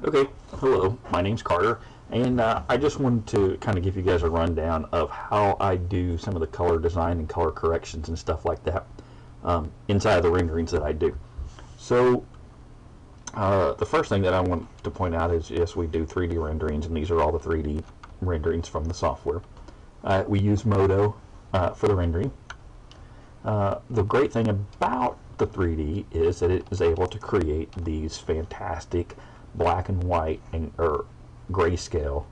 Okay, hello, my name's Carter, and I just wanted to kind of give you guys a rundown of how I do some of the color design and color corrections and stuff like that inside of the renderings that I do. So the first thing that I want to point out is, yes, we do 3D renderings, and these are all the 3D renderings from the software. We use Modo for the rendering. The great thing about the 3D is that it is able to create these fantastic black and white or grayscale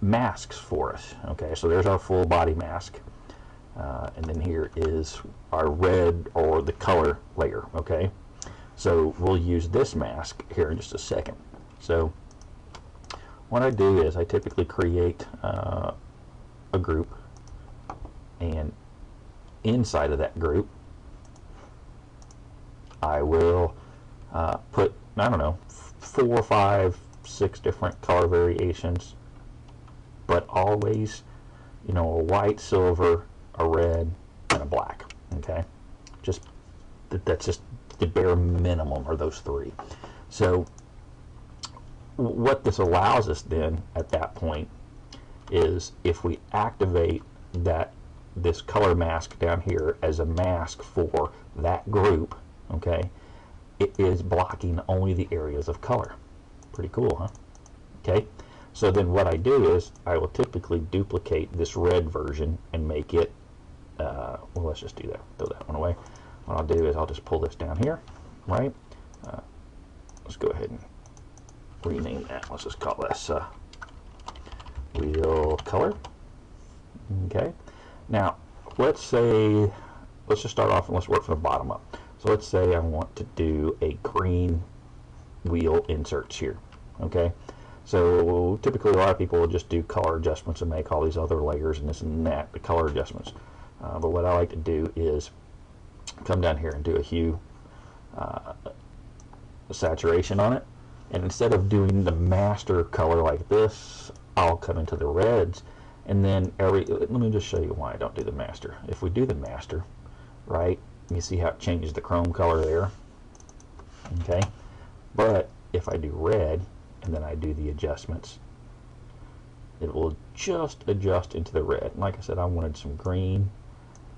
masks for us. Okay, so there's our full body mask, and then here is our red or the color layer. Okay, so we'll use this mask here in just a second. So what I do is I typically create a group, and inside of that group I will put, I don't know, 4, 5, 6 different color variations, but always, you know, a white, silver, a red, and a black. Okay, just that's just the bare minimum, are those 3. So what this allows us then at that point is, if we activate this color mask down here as a mask for that group, okay, it is blocking only the areas of color. Pretty cool, huh? Okay, so then what I do is I will typically duplicate this red version and make it, well, let's just do that, throw that one away. What I'll do is I'll just pull this down here, right? Let's go ahead and rename that. Let's just call this wheel color. Okay, now let's just start off and let's work from the bottom up. So let's say I want to do a green wheel inserts here. Okay, so typically a lot of people will just do color adjustments and make all these other layers and this and that, the color adjustments. But what I like to do is come down here and do a hue saturation on it, and instead of doing the master color like this, I'll come into the reds, and then let me just show you why I don't do the master. If we do the master, right, you see how it changes the chrome color there. Okay, but if I do red and then I do the adjustments, it will just adjust into the red. And like I said, I wanted some green,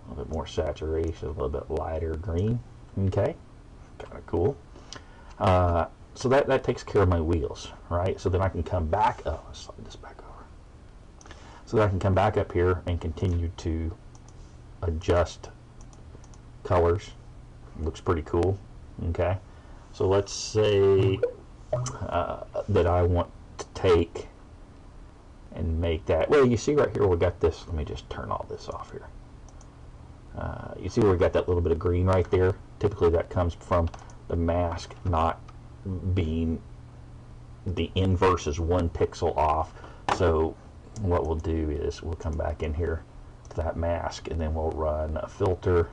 a little bit more saturation, a little bit lighter green. Okay, kind of cool. So that takes care of my wheels, right? So then I can come back up. Let's slide this back over. So that I can come back up here and continue to adjust colors. Looks pretty cool. Okay, so let's say that I want to take and make that, well, you see right here we got this, let me just turn all this off here. You see where we got that little bit of green right there? Typically that comes from the mask not being, the inverse is 1 pixel off. So what we'll do is we'll come back in here to that mask, and then we'll run a filter,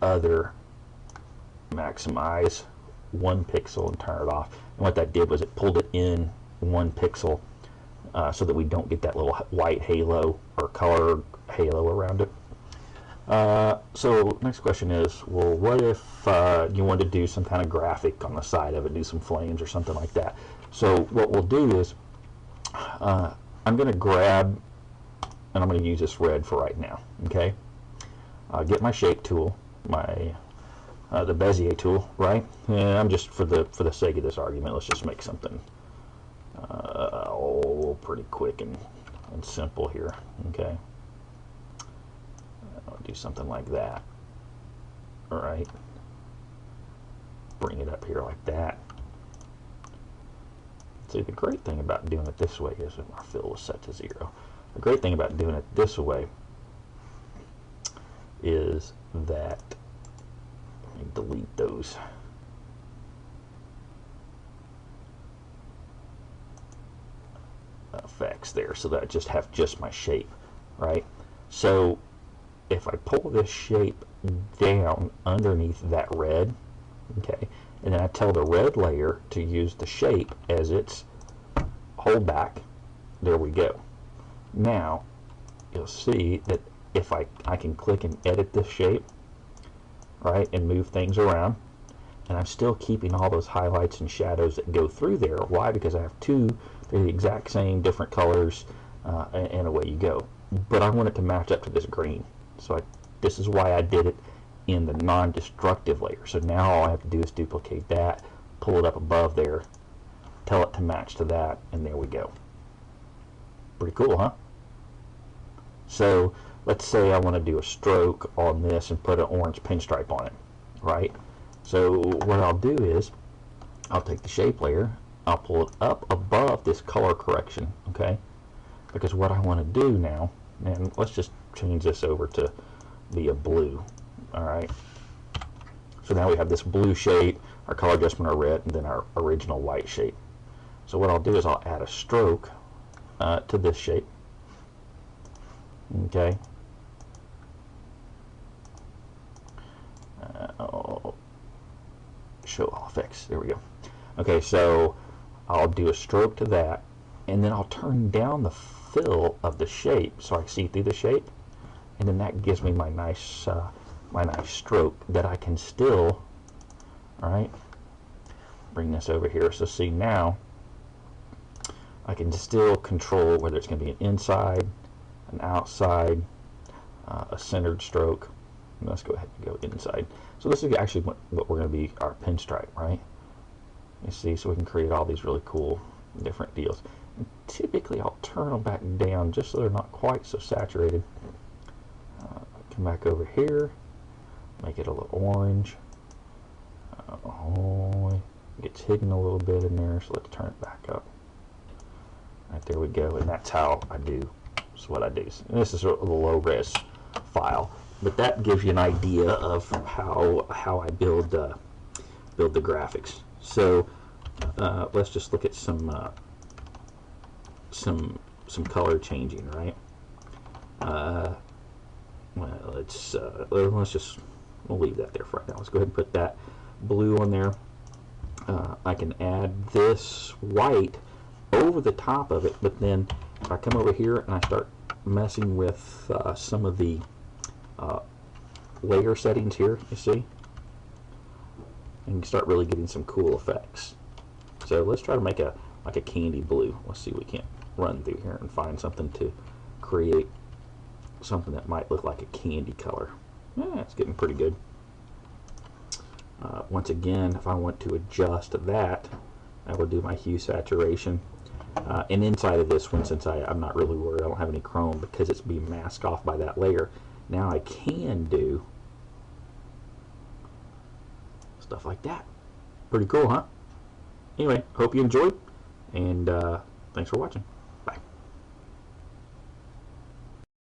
other, maximize 1 pixel, and turn it off. And what that did was it pulled it in 1 pixel so that we don't get that little white halo or color halo around it. So next question is, well, what if you want to do some kind of graphic on the side of it, do some flames or something like that? So what we'll do is I'm going to grab, and I'm going to use this red for right now. Okay, get my shape tool, my the Bezier tool, right? And I'm just, for the sake of this argument, let's just make something pretty quick and simple here. Okay, I'll do something like that. All right, bring it up here like that. See, the great thing about doing it this way is that our fill was set to 0. The great thing about doing it this way is that, let me delete those. Effects there, so that I just have just my shape, right? So if I pull this shape down underneath that red, okay, and then I tell the red layer to use the shape as its holdback, there we go. Now you'll see that if I can click and edit this shape, right, and move things around, and I'm still keeping all those highlights and shadows that go through there. Why? Because I have two, they're the exact same, different colors, and away you go. But I want it to match up to this green. So this is why I did it in the non-destructive layer. So now all I have to do is duplicate that, pull it up above there, tell it to match to that, and there we go. Pretty cool, huh? So let's say I want to do a stroke on this and put an orange pinstripe on it, right? So what I'll do is I'll take the shape layer, I'll pull it up above this color correction, okay? Because what I want to do now, and let's just change this over to be a blue, all right? So now we have this blue shade, our color adjustment are red, and then our original white shape. So what I'll do is I'll add a stroke to this shape, okay? Show all effects, there we go. Okay, so I'll do a stroke to that, and then I'll turn down the fill of the shape so I see through the shape, and then that gives me my nice stroke that I can still, all right, bring this over here. So see, now I can still control whether it's going to be an inside, an outside, a centered stroke. Let's go ahead and go inside. So this is actually what we're going to be our pinstripe, right? You see, so we can create all these really cool different deals. And typically I'll turn them back down just so they're not quite so saturated. Come back over here, make it a little orange. Oh, it gets hidden a little bit in there, so let's turn it back up. Right, there we go, and that's how I do. That's what I do. And this is a low res file, but that gives you an idea of how I build the graphics. So let's just look at some color changing, right? Well, let's just, we'll leave that there for right now. Let's go ahead and put that blue on there. I can add this white over the top of it, but then if I come over here and I start messing with some of the layer settings here, you see, and you start really getting some cool effects. So let's try to make like a candy blue. Let's see if we can't run through here and find something to create something that might look like a candy color. Yeah, it's getting pretty good. Once again, if I want to adjust that, I will do my hue saturation. And inside of this one, since I'm not really worried, I don't have any chrome because it's being masked off by that layer. Now I can do stuff like that. Pretty cool, huh? Anyway, hope you enjoyed, and thanks for watching.